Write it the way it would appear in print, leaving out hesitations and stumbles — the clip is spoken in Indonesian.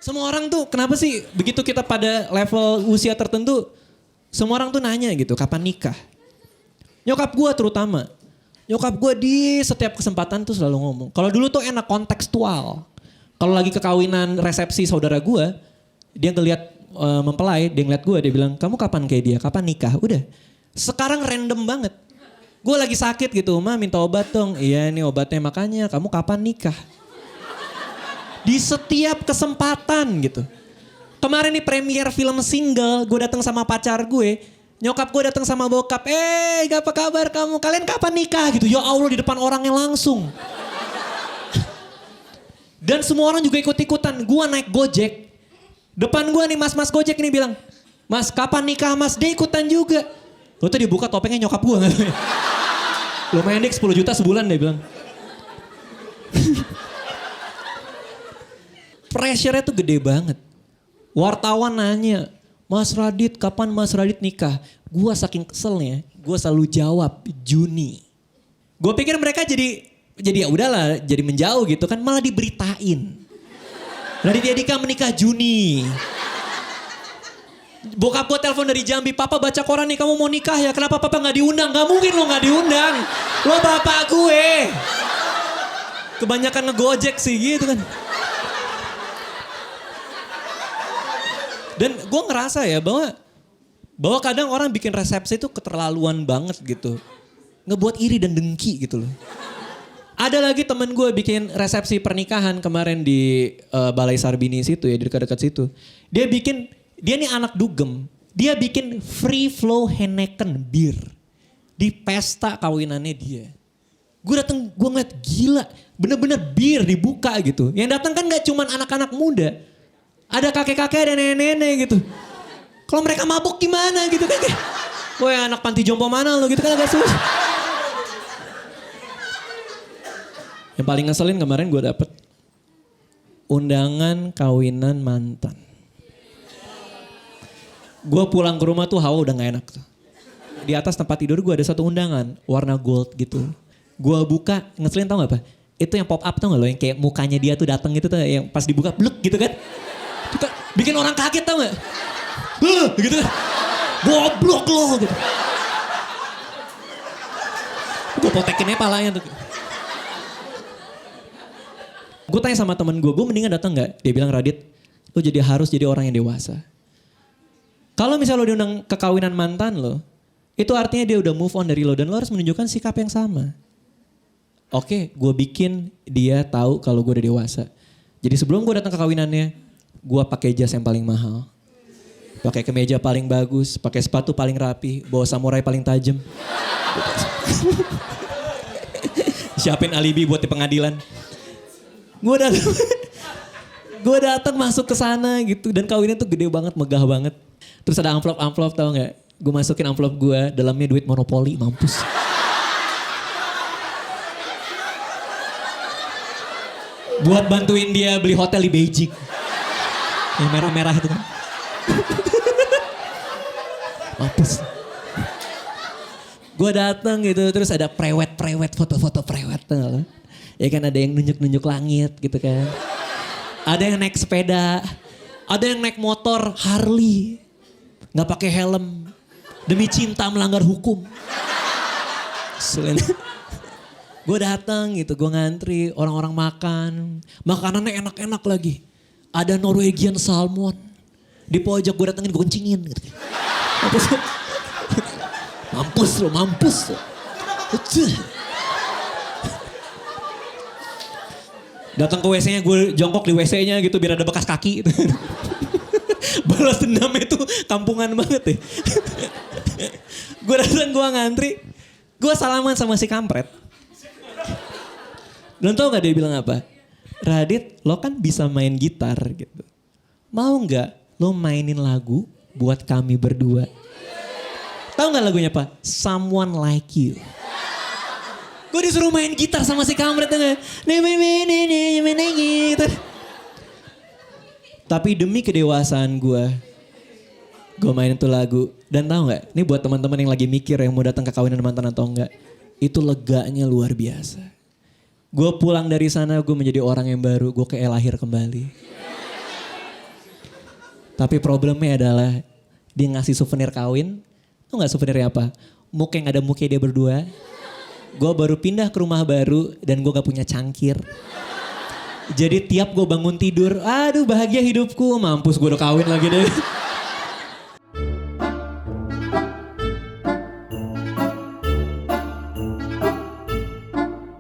Semua orang tuh kenapa sih begitu kita pada level usia tertentu, semua orang tuh nanya gitu kapan nikah. Nyokap gue terutama. Nyokap gue di setiap kesempatan tuh selalu ngomong. Kalau dulu tuh enak kontekstual. Kalau lagi kekawinan resepsi saudara gue, dia ngeliat mempelai, dia ngeliat gue, dia bilang kamu kapan kayak dia, kapan nikah, udah. Sekarang random banget. Gue lagi sakit gitu, Ma minta obat dong. Iya ini obatnya makanya kamu kapan nikah. Di setiap kesempatan gitu. Kemarin nih premier film single, gue datang sama pacar gue. Nyokap gue datang sama bokap, apa kabar kamu? Kalian kapan nikah gitu? Ya Allah di depan orangnya langsung. Dan semua orang juga ikut-ikutan. Gue naik Gojek. Depan gue nih mas-mas Gojek ini bilang, Mas kapan nikah mas? Dia ikutan juga. Lo tuh dibuka topengnya nyokap gue. Lumayan deh 10 juta sebulan dia bilang. Pressure-nya tuh gede banget. Wartawan nanya, Mas Radit kapan Mas Radit nikah? Gue saking keselnya, gue selalu jawab Juni. Gue pikir mereka jadi ya udahlah, jadi menjauh gitu kan, malah diberitain. Radit Dika menikah Juni. Bokap gue telepon dari Jambi, Papa baca koran nih kamu mau nikah ya, kenapa Papa gak diundang? Gak mungkin lo gak diundang, lo bapak gue. Kebanyakan ngegojek sih gitu kan. Dan gue ngerasa ya bahwa kadang orang bikin resepsi itu keterlaluan banget gitu. Ngebuat iri dan dengki gitu loh. Ada lagi temen gue bikin resepsi pernikahan kemarin di Balai Sarbini situ ya, di dekat-dekat situ. Dia nih anak dugem. Dia bikin free flow Heineken bir. Di pesta kawinannya dia. Gue ngeliat gila. Bener-bener bir dibuka gitu. Yang datang kan gak cuman anak-anak muda. Ada kakek-kakek, ada nenek-nenek gitu. Kalau mereka mabuk gimana gitu kan. Woi anak panti jompo mana lo gitu kan agak susah. Yang paling ngeselin kemarin gue dapet undangan kawinan mantan. Gue pulang ke rumah tuh hawa udah gak enak tuh. Di atas tempat tidur gue ada satu undangan warna gold gitu. Gue buka, ngeselin tau gak apa? Itu yang pop up tau gak lo, yang kayak mukanya dia tuh dateng gitu tuh, yang pas dibuka bluk gitu kan. Bikin orang kaget tau gak? Gitu kan. Goblok lo gitu. Gue potekinnya palanya tuh. Gue tanya sama temen gue mendingan datang gak? Dia bilang Radit, lo harus jadi orang yang dewasa. Kalau misalnya lo diundang ke kawinan mantan lo, itu artinya dia udah move on dari lo dan lo harus menunjukkan sikap yang sama. Oke, gue bikin dia tahu kalau gue udah dewasa. Jadi sebelum gue datang ke kawinannya, gue pakai jas yang paling mahal, pakai kemeja paling bagus, pakai sepatu paling rapi, bawa samurai paling tajam. Siapin alibi buat di pengadilan. Gue datang masuk ke sana gitu dan kawinnya tuh gede banget, megah banget. Terus ada amplop tau nggak? Gue masukin amplop gue, dalamnya duit monopoli, mampus. Buat bantuin dia beli hotel di Beijing. Yang merah-merah itu kan. Mampus. Gue datang gitu terus ada prewed, foto-foto prewed tuh. Ya kan ada yang nunjuk-nunjuk langit gitu kan. Ada yang naik sepeda. Ada yang naik motor Harley. Gak pakai helm. Demi cinta melanggar hukum. Gue datang gitu, gue ngantri, orang-orang makan. Makanannya enak-enak lagi. Ada Norwegian salmon. Di pojok gue datengin, gue kencingin. Gitu. Mampus lo. Datang ke WC-nya, gue jongkok di WC-nya gitu biar ada bekas kaki. Gitu. Balas dendam itu kampungan banget deh. Gue datang, gue ngantri. Gue salaman sama si kampret. Dan tau gak dia bilang apa? Radit, lo kan bisa main gitar gitu. Mau gak lo mainin lagu buat kami berdua? Tahu gak lagunya apa? Someone Like You. Gue disuruh main gitar sama si kampret. Gitu. Tapi demi kedewasaan gue mainin tuh lagu. Dan tahu gak? Ini buat teman-teman yang lagi mikir yang mau datang ke kawinan mantan atau enggak. Itu leganya luar biasa. Gue pulang dari sana gue menjadi orang yang baru. Gue kayak lahir kembali. Tapi problemnya adalah dia ngasih souvenir kawin. Tau gak souvenirnya apa? Muk yang ada muknya dia berdua. Gue baru pindah ke rumah baru dan gue gak punya cangkir. Jadi tiap gue bangun tidur, aduh bahagia hidupku. Mampus gue udah kawin lagi deh.